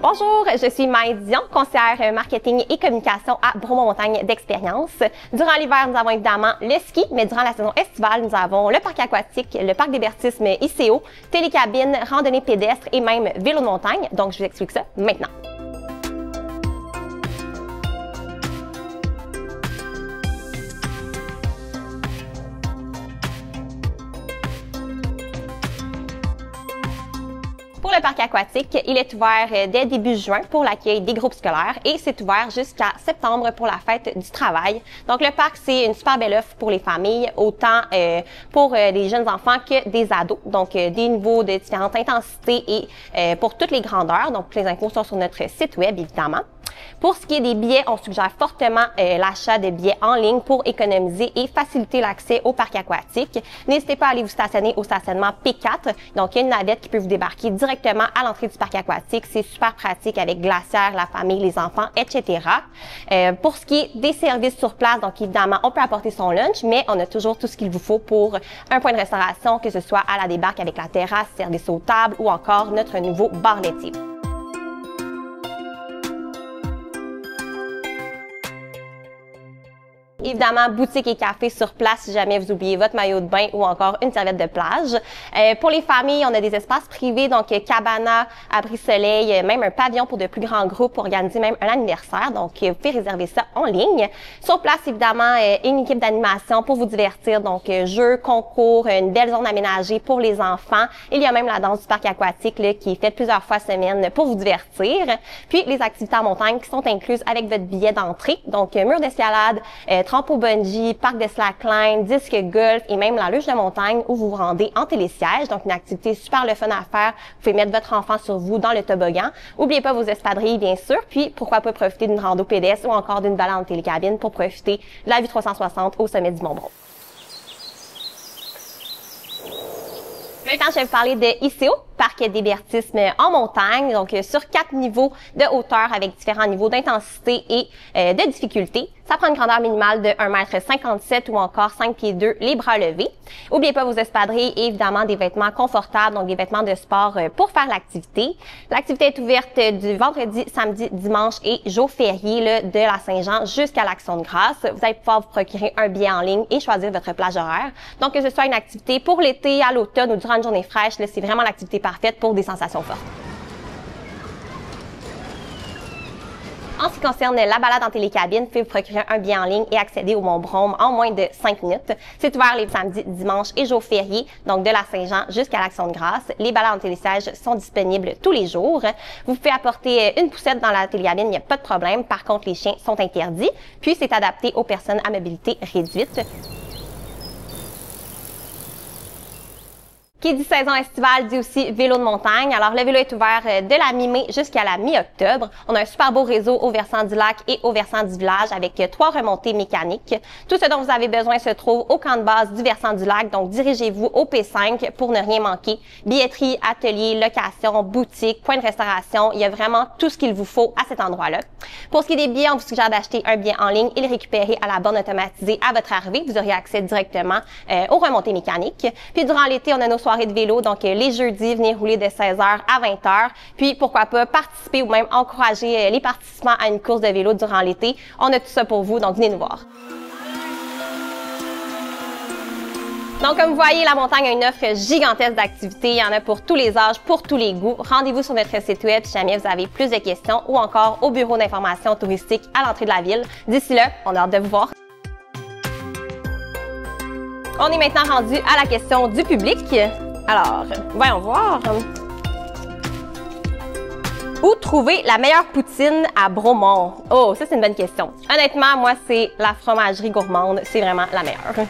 Bonjour, je suis Maï Dion, conseillère marketing et communication à Bromont-Montagne d'Expérience. Durant l'hiver, nous avons évidemment le ski, mais durant la saison estivale, nous avons le parc aquatique, le parc d'hébertisme ICO, télécabine, randonnée pédestre et même vélo de montagne. Donc, je vous explique ça maintenant. Pour le parc aquatique, il est ouvert dès début juin pour l'accueil des groupes scolaires et c'est ouvert jusqu'à septembre pour la fête du travail. Donc, le parc, c'est une super belle offre pour les familles, autant pour les jeunes enfants que des ados. Donc, des niveaux de différentes intensités et pour toutes les grandeurs. Donc, les infos sont sur notre site web, évidemment. Pour ce qui est des billets, on suggère fortement l'achat de billets en ligne pour économiser et faciliter l'accès au parc aquatique. N'hésitez pas à aller vous stationner au stationnement P4. Donc, il y a une navette qui peut vous débarquer directement à l'entrée du parc aquatique. C'est super pratique avec glacière, la famille, les enfants, etc. Pour ce qui est des services sur place, donc évidemment, on peut apporter son lunch, mais on a toujours tout ce qu'il vous faut pour un point de restauration, que ce soit à la débarque avec la terrasse, service aux tables ou encore notre nouveau bar laitier. Évidemment, boutique et café sur place si jamais vous oubliez votre maillot de bain ou encore une serviette de plage. Pour les familles, on a des espaces privés, donc cabana, abri-soleil, même un pavillon pour de plus grands groupes pour organiser même un anniversaire. Donc, vous pouvez réserver ça en ligne. Sur place, évidemment, une équipe d'animation pour vous divertir. Donc, jeux, concours, une belle zone aménagée pour les enfants. Il y a même la danse du parc aquatique là, qui est faite plusieurs fois semaine pour vous divertir. Puis, les activités en montagne qui sont incluses avec votre billet d'entrée. Donc, mur d'escalade, trampo bungee, parc de slackline, disque golf et même la luge de montagne où vous vous rendez en télésiège. Donc, une activité super le fun à faire. Vous pouvez mettre votre enfant sur vous dans le toboggan. N'oubliez pas vos espadrilles, bien sûr. Puis, pourquoi pas profiter d'une rando pédestre ou encore d'une balade en télécabine pour profiter de la vue 360 au sommet du Mont-Bron. Maintenant, je vais vous parler de ICO, parc d'hébertisme en montagne, donc sur 4 niveaux de hauteur avec différents niveaux d'intensité et de difficulté. Ça prend une grandeur minimale de 1,57 m ou encore 5 pieds 2 les bras levés. N'oubliez pas vos espadrilles et évidemment des vêtements confortables, donc des vêtements de sport pour faire l'activité. L'activité est ouverte du vendredi, samedi, dimanche et jour férié là, de la Saint-Jean jusqu'à l'Action de grâce. Vous allez pouvoir vous procurer un billet en ligne et choisir votre plage horaire. Donc que ce soit une activité pour l'été, à l'automne ou durant une journée fraîche, c'est vraiment l'activité parfaite pour des sensations fortes. En ce qui concerne la balade en télécabine, vous pouvez vous procurer un billet en ligne et accéder au Mont-Bron en moins de 5 minutes. C'est ouvert les samedis, dimanches et jours fériés, donc de la Saint-Jean jusqu'à l'Action de grâce. Les balades en télésiège sont disponibles tous les jours. Vous pouvez apporter une poussette dans la télécabine, il n'y a pas de problème. Par contre, les chiens sont interdits. Puis, c'est adapté aux personnes à mobilité réduite. Qui dit saison estivale dit aussi vélo de montagne. Alors, le vélo est ouvert de la mi-mai jusqu'à la mi-octobre. On a un super beau réseau au versant du lac et au versant du village avec 3 remontées mécaniques. Tout ce dont vous avez besoin se trouve au camp de base du versant du lac. Donc, dirigez-vous au P5 pour ne rien manquer. Billetterie, atelier, location, boutique, point de restauration. Il y a vraiment tout ce qu'il vous faut à cet endroit-là. Pour ce qui est des billets, on vous suggère d'acheter un billet en ligne et le récupérer à la borne automatisée à votre arrivée. Vous aurez accès directement aux remontées mécaniques. Puis, durant l'été, on a nos soirée de vélo, donc les jeudis, venez rouler de 16h à 20h. Puis, pourquoi pas participer ou même encourager les participants à une course de vélo durant l'été. On a tout ça pour vous, donc venez nous voir. Donc, comme vous voyez, la montagne a une offre gigantesque d'activités. Il y en a pour tous les âges, pour tous les goûts. Rendez-vous sur notre site web si jamais vous avez plus de questions ou encore au bureau d'information touristique à l'entrée de la ville. D'ici là, on a hâte de vous voir. On est maintenant rendu à la question du public. Alors, voyons voir. Où trouver la meilleure poutine à Bromont? Oh, ça c'est une bonne question. Honnêtement, moi, c'est la fromagerie gourmande. C'est vraiment la meilleure.